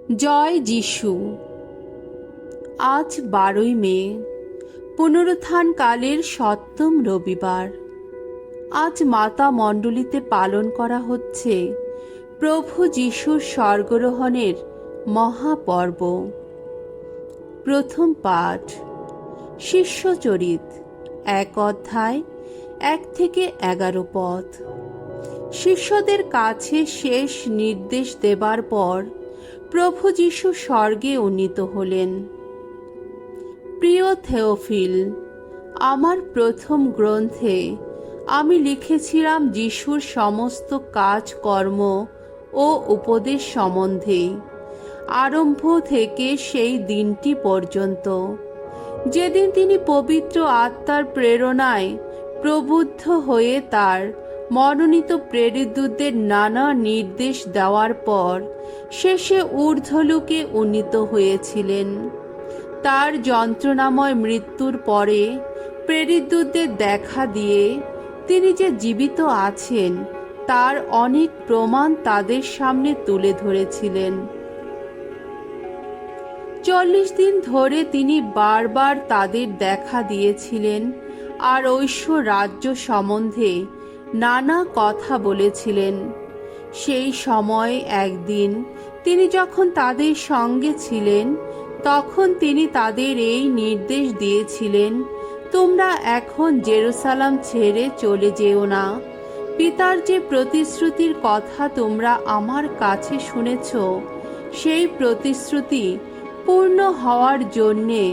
জয় যিশু। আজ 12ই মে, পুনরুত্থানকালের 7ম রবিবার। আজ মাতা মণ্ডলীতে পালন করা হচ্ছে প্রভু যিশুর স্বর্গরোহণের মহাপর্ব। প্রথম পাঠ শিষ্যচরিত 1 অধ্যায় 1 থেকে 11 পদ। শিষ্যদের কাছে শেষ নির্দেশ দেবার পর প্রভু যিশু স্বর্গে উন্নীত হলেন। প্রিয় থেওফিল, আমার প্রথম গ্রন্থে আমি লিখেছিলাম যিশুর সমস্ত কাজকর্ম ও উপদেশ সম্বন্ধে, আরম্ভ থেকে সেই দিনটি পর্যন্ত যেদিন তিনি পবিত্র আত্মার প্রেরণায় প্রবুদ্ধ হয়ে তার মনোনীত প্রেরিতদূতদের নানা নির্দেশ দেওয়ার পর শেষে ঊর্ধ্বলোকে উন্নীত হয়েছিলেন। তার যন্ত্রণাময় মৃত্যুর পরে প্রেরিতদূতদের দেখা দিয়ে তিনি যে জীবিত আছেন তার অনেক প্রমাণ তাদের সামনে তুলে ধরেছিলেন। 40 দিন ধরে তিনি বারবার তাদের দেখা দিয়েছিলেন আর ঐশ্ব রাজ্য সম্বন্ধে নানা কথা বলেছিলেন। সেই সময় একদিন তিনি যখন তাদের সঙ্গে ছিলেন, তখন তিনি তাদের এই নির্দেশ দিয়েছিলেন, তোমরা এখন জেরুসালেম ছেড়ে চলে যেও না। পিতার যে প্রতিশ্রুতির কথা তোমরা আমার কাছে শুনেছ, সেই প্রতিশ্রুতি পূর্ণ হওয়ার জন্যে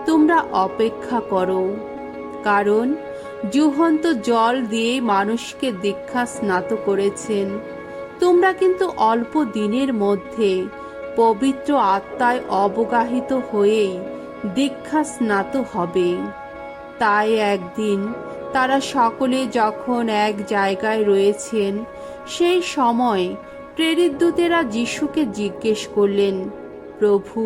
তোমরা অপেক্ষা করো। কারণ জুহন্ত জল দিয়ে মানুষকে দীক্ষা স্নাত করেছেন, তোমরা কিন্তু অল্প দিনের মধ্যে পবিত্র আত্মায় অবগাহিত হয়েই দীক্ষা স্নাত হবে। তাই একদিন তারা সকলে যখন এক জায়গায় রয়েছেন, সেই সময় প্রেরিতদূতেরা যিশুকে জিজ্ঞেস করলেন, প্রভু,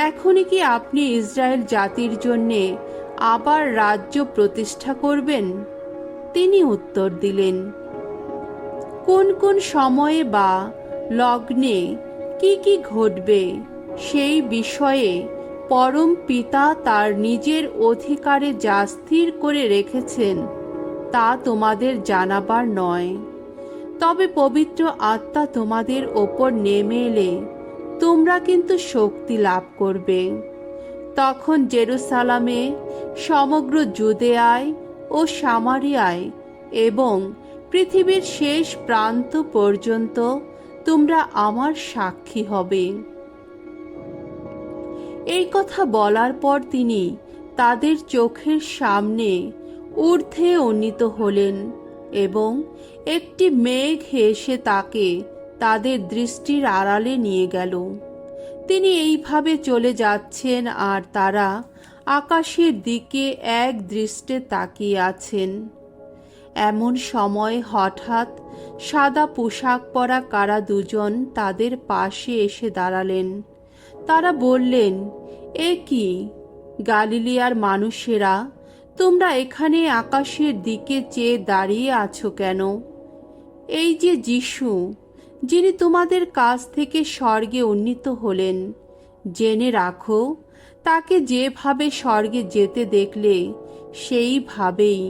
এখনই কি আপনি ইসরায়েল জাতির জন্যে আবার রাজ্য প্রতিষ্ঠা করবেন? তিনি উত্তর দিলেন, কোন কোন সময়ে বা লগ্নে কি কি ঘটবে সেই বিষয়ে পরম পিতা তার নিজের অধিকারে যা স্থির করে রেখেছেন তা তোমাদের জানাবার নয়। তবে পবিত্র আত্মা তোমাদের ওপর নেমে এলে তোমরা কিন্তু শক্তি লাভ করবে। তখন জেরুসালেমে, সমগ্র জুদেয়ায় ও সামারিয়ায় এবং পৃথিবীর শেষ প্রান্ত পর্যন্ত তোমরা আমার সাক্ষী হবে। এই কথা বলার পর তিনি তাদের চোখের সামনে ঊর্ধ্বে উন্নীত হলেন এবং একটি মেঘ এসে তাকে তাদের দৃষ্টির আড়ালে নিয়ে গেল। তিনি এইভাবে চলে যাচ্ছেন আর তারা আকাশের দিকে এক দৃষ্টে তাকিয়ে আছেন। এমন সময় হঠাৎ সাদা পোশাক পরা কারা দুজন তাদের পাশে এসে দাঁড়ালেন। তারা বললেন, এ কি গালিলিয়ার মানুষেরা, তোমরা এখানে আকাশের দিকে চেয়ে দাঁড়িয়ে আছো কেন? এই যে যিশু, যিনি তোমাদের কাছ থেকে স্বর্গে উন্নীত হলেন, জেনে রাখো, তাকে যেভাবে স্বর্গে যেতে দেখলে সেইভাবেই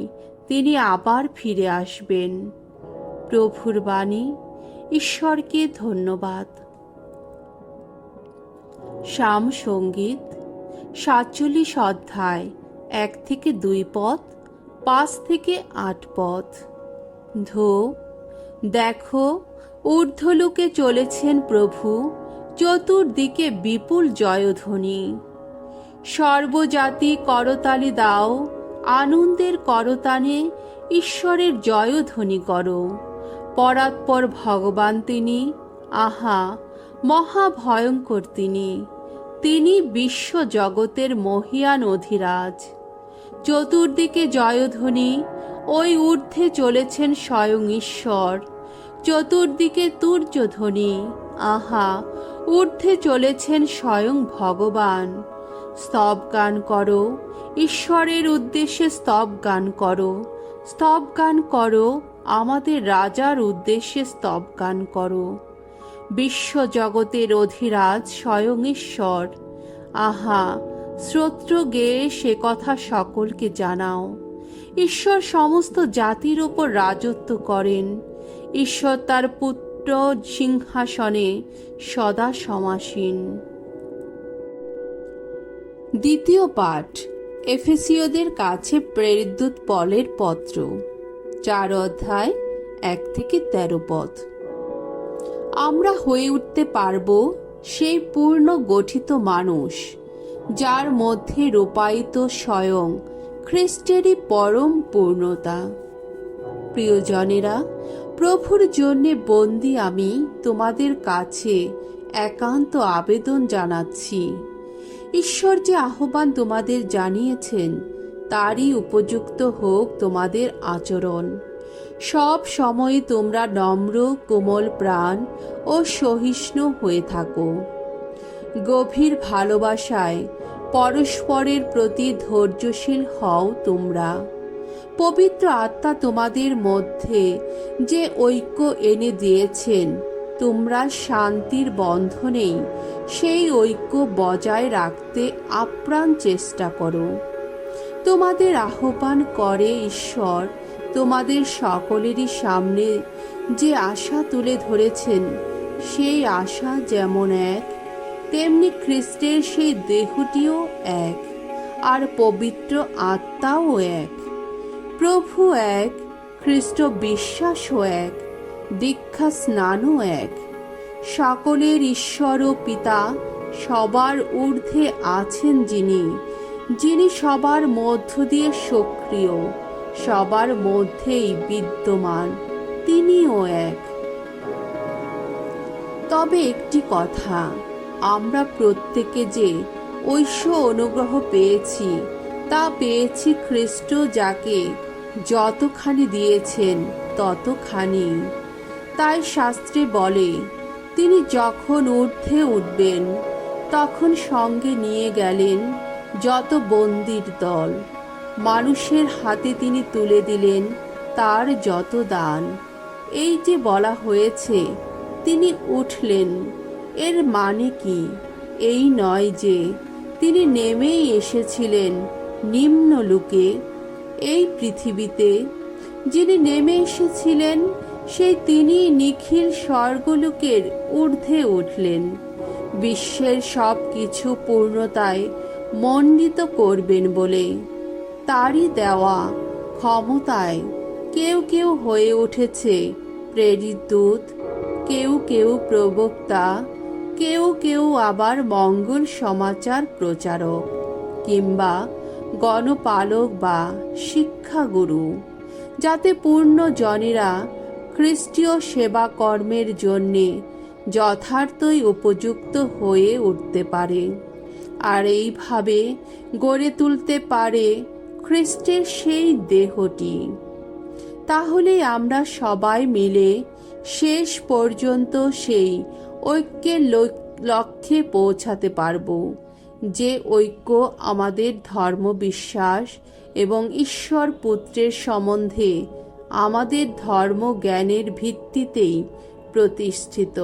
তিনি আবার ফিরে আসবেন। প্রভুর বাণী। ঈশ্বরকে ধন্যবাদ। সাম সঙ্গীত 47 অধ্যায় 1 থেকে 2 পদ, 5 থেকে 8 পদ। ধো, দেখো, ঊর্ধ্বলোকে চলেছেন প্রভু, চতুর্দিকে বিপুল জয়ধ্বনি। সর্বজাতি করতালি দাও, আনন্দের করতানে ঈশ্বরের জয়ধ্বনি করো। পরাৎপর ভগবান তিনি, আহা মহাভয়ঙ্কর তিনি, তিনি বিশ্ব জগতের মহিয়ান অধিরাজ। চতুর্দিকে জয়ধ্বনি, ওই ঊর্ধ্বে চলেছেন স্বয়ং ঈশ্বর। চতুর্দিকে তুর্যধ্বনি, আহা ঊর্ধ্বে চলেছেন স্বয়ং ভগবান। স্তব গান করো, ঈশ্বরের উদ্দেশ্যে স্তব গান করো। স্তব গান করো, আমাদের রাজার উদ্দেশ্যে স্তব গান করো। বিশ্বজগতের অধিরাজ স্বয়ং ঈশ্বর। আহা, শ্রোত্র গেয়ে সে কথা সকলকে জানাও। ঈশ্বর সমস্ত জাতির ওপর রাজত্ব করেন। ঈশ্বর তার পুত্র সিংহাসনে সদা সমাসীন। দ্বিতীয় পাঠ, এফেসীয়দের কাছে প্রেরিত পলের পত্র, 4 অধ্যায় 1 থেকে 13 পদ। আমরা হয়ে উঠতে পারব সেই পূর্ণ গঠিত মানুষ, যার মধ্যে রূপায়িত স্বয়ং খ্রিস্টেরই পরম পূর্ণতা। প্রিয়জনেরা, প্রভুর জন্যে বন্দী আমি তোমাদের কাছে একান্ত আবেদন জানাচ্ছি। ঈশ্বর যে আহ্বান তোমাদের জানিয়েছেন, তারই উপযুক্ত হোক তোমাদের আচরণ। সব সময় তোমরা নম্র, কোমল প্রাণ ও সহিষ্ণু হয়ে থাকো। গভীর ভালোবাসায় পরস্পরের প্রতি ধৈর্যশীল হও তোমরা। পবিত্র আত্মা তোমাদের মধ্যে যে ঐক্য এনে দিয়েছেন, তোমরা শান্তির বন্ধনেই সেই ঐক্য বজায় রাখতে আপ্রাণ চেষ্টা করো। তোমাদের আহ্বান করে ঈশ্বর তোমাদের সকলেরই সামনে যে আশা তুলে ধরেছেন, সেই আশা যেমন এক, তেমনি খ্রিস্টের সেই দেহটিও এক, আর পবিত্র আত্মাও এক। প্রভু এক, খ্রিস্ট বিশ্বাসও এক, দীক্ষা স্নানও এক। সকলের ঈশ্বর ও পিতা, সবার ঊর্ধ্বে আছেন যিনি সবার মধ্য দিয়ে সক্রিয়, সবার মধ্যেই বিদ্যমান, তিনিও এক। তবে একটি কথা, আমরা প্রত্যেকে যে ঐশ্ব অনুগ্রহ পেয়েছি, তা পেয়েছি খ্রিস্ট যাকে যতখানি দিয়েছেন ততখানি। তাই শাস্ত্রে বলে, তিনি যখন ঊর্ধ্বে উঠবেন, তখন সঙ্গে নিয়ে গেলেন যত বন্দির দল। মানুষের হাতে তিনি তুলে দিলেন তার যত দান। এই যে বলা হয়েছে তিনি উঠলেন, এর মানে কি? এই নয় যে তিনি নেমেই এসেছিলেন নিম্নলোকে, এই পৃথিবীতে। যিনি নেমে এসেছিলেন, সেই তিনি নিখিল স্বর্গলোকের ঊর্ধ্বে উঠলেন, বিশ্বের সব কিছু পূর্ণতায় মণ্ডিত করবেন বলে। তারই দেওয়া ক্ষমতায় কেউ কেউ হয়ে উঠেছে প্রেরিত দূত, কেউ কেউ প্রবক্তা, কেউ কেউ আবার মঙ্গল সমাচার প্রচারক কিংবা গণপালক বা শিক্ষাগুরু, যাতে পূর্ণ জনেরা খ্রিস্টীয় সেবা কর্মের জন্যে যথার্থই উপযুক্ত হয়ে উঠতে পারে, আর এইভাবে গড়ে তুলতে পারে খ্রিস্টের সেই দেহটি। তাহলে আমরা সবাই মিলে শেষ পর্যন্ত সেই ঐক্যের লক্ষ্যে পৌঁছাতে পারব, যে ঐক্য আমাদের ধর্মবিশ্বাস এবং ঈশ্বর পুত্রের সম্বন্ধে আমাদের ধর্মজ্ঞানের ভিত্তিতেই প্রতিষ্ঠিত।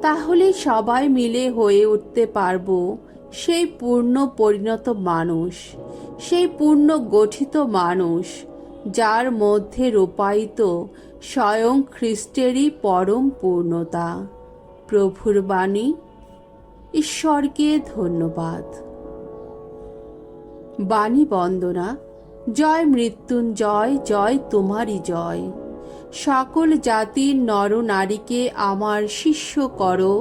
তাহলে সবাই মিলে হয়ে উঠতে পারব সেই পূর্ণ পরিণত মানুষ, সেই পূর্ণ গঠিত মানুষ, যার মধ্যে রূপায়িত স্বয়ং খ্রিস্টেরই পরম পূর্ণতা। প্রভুর বাণী। ঈশ্বরকে ধন্যবাদ। বাণী বন্দনা। জয় মৃত্যুঞ্জয়, জয় তোমারই জয়। সকল জাতির নর নারীকে আমার শিষ্য করো,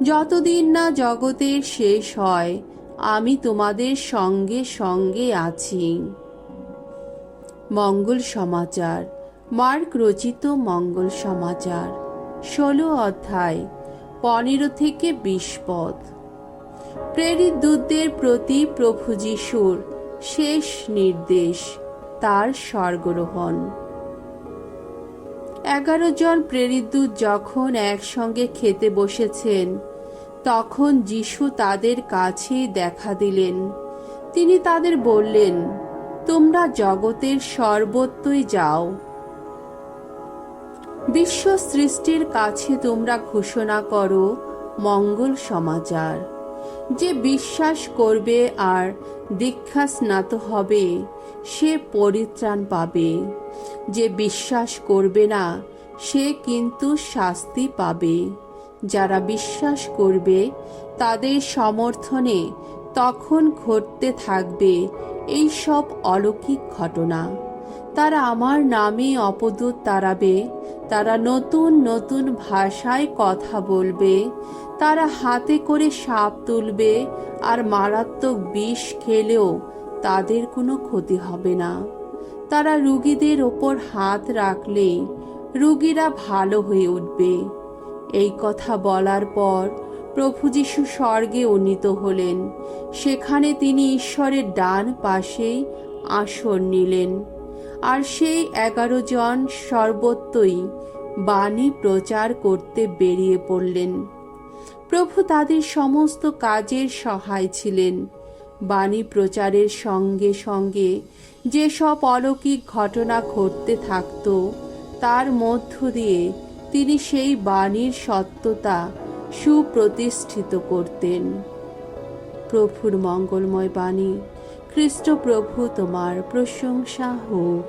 যতদিন না জগতের শেষ হয় আমি তোমাদের সঙ্গে সঙ্গে আছি। মঙ্গল সমাচার। মার্ক রচিত মঙ্গল সমাচার, 16 অধ্যায় 15 থেকে 20 পদ। প্রেরিত দূতদের প্রতি প্রভু যিশুর শেষ নির্দেশ, তার স্বর্গরোহণ। 11 জন প্রেরিত দূত যখন একসঙ্গে খেতে বসেছেন, তখন যিশু তাদের কাছেই দেখা দিলেন। তিনি তাদের বললেন, তোমরা জগতের সর্বত্রই যাও। বিশ্ব সৃষ্টির কাছে তোমরা ঘোষণা করো মঙ্গল সমাচার। যে বিশ্বাস করবে আর দীক্ষা স্নাত হবে সে পরিত্রাণ পাবে, যে বিশ্বাস করবে না সে কিন্তু শাস্তি পাবে। যারা বিশ্বাস করবে তাদের সমর্থনে তখন ঘটতে থাকবে এই সব অলৌকিক ঘটনা। তারা আমার নামে অপদূত তাড়াবে, তারা নতুন নতুন ভাষায় কথা বলবে, তারা হাতে করে সাপ তুলবে, আর মারাত্মক বিষ খেলেও তাদের কোনো ক্ষতি হবে না। তারা রুগীদের ওপর হাত রাখলে রুগীরা ভালো হয়ে উঠবে। এই কথা বলার পর প্রভু যীশু স্বর্গে উন্নীত হলেন। সেখানে তিনি ঈশ্বরের ডান পাশেই আসন নিলেন। আর সেই 11 জন সর্বত্রই বাণী প্রচার করতে বেরিয়ে পড়লেন। প্রভু তাদের সমস্ত কাজের সহায় ছিলেন। বাণী প্রচারের সঙ্গে সঙ্গে যেসব অলৌকিক ঘটনা ঘটতে থাকত তার মধ্য দিয়ে তিনি সেই বাণীর সত্যতা সুপ্রতিষ্ঠিত করতেন। প্রভুর মঙ্গলময় বাণী। খ্রিস্ট প্রভু তোমার প্রশংসা হোক।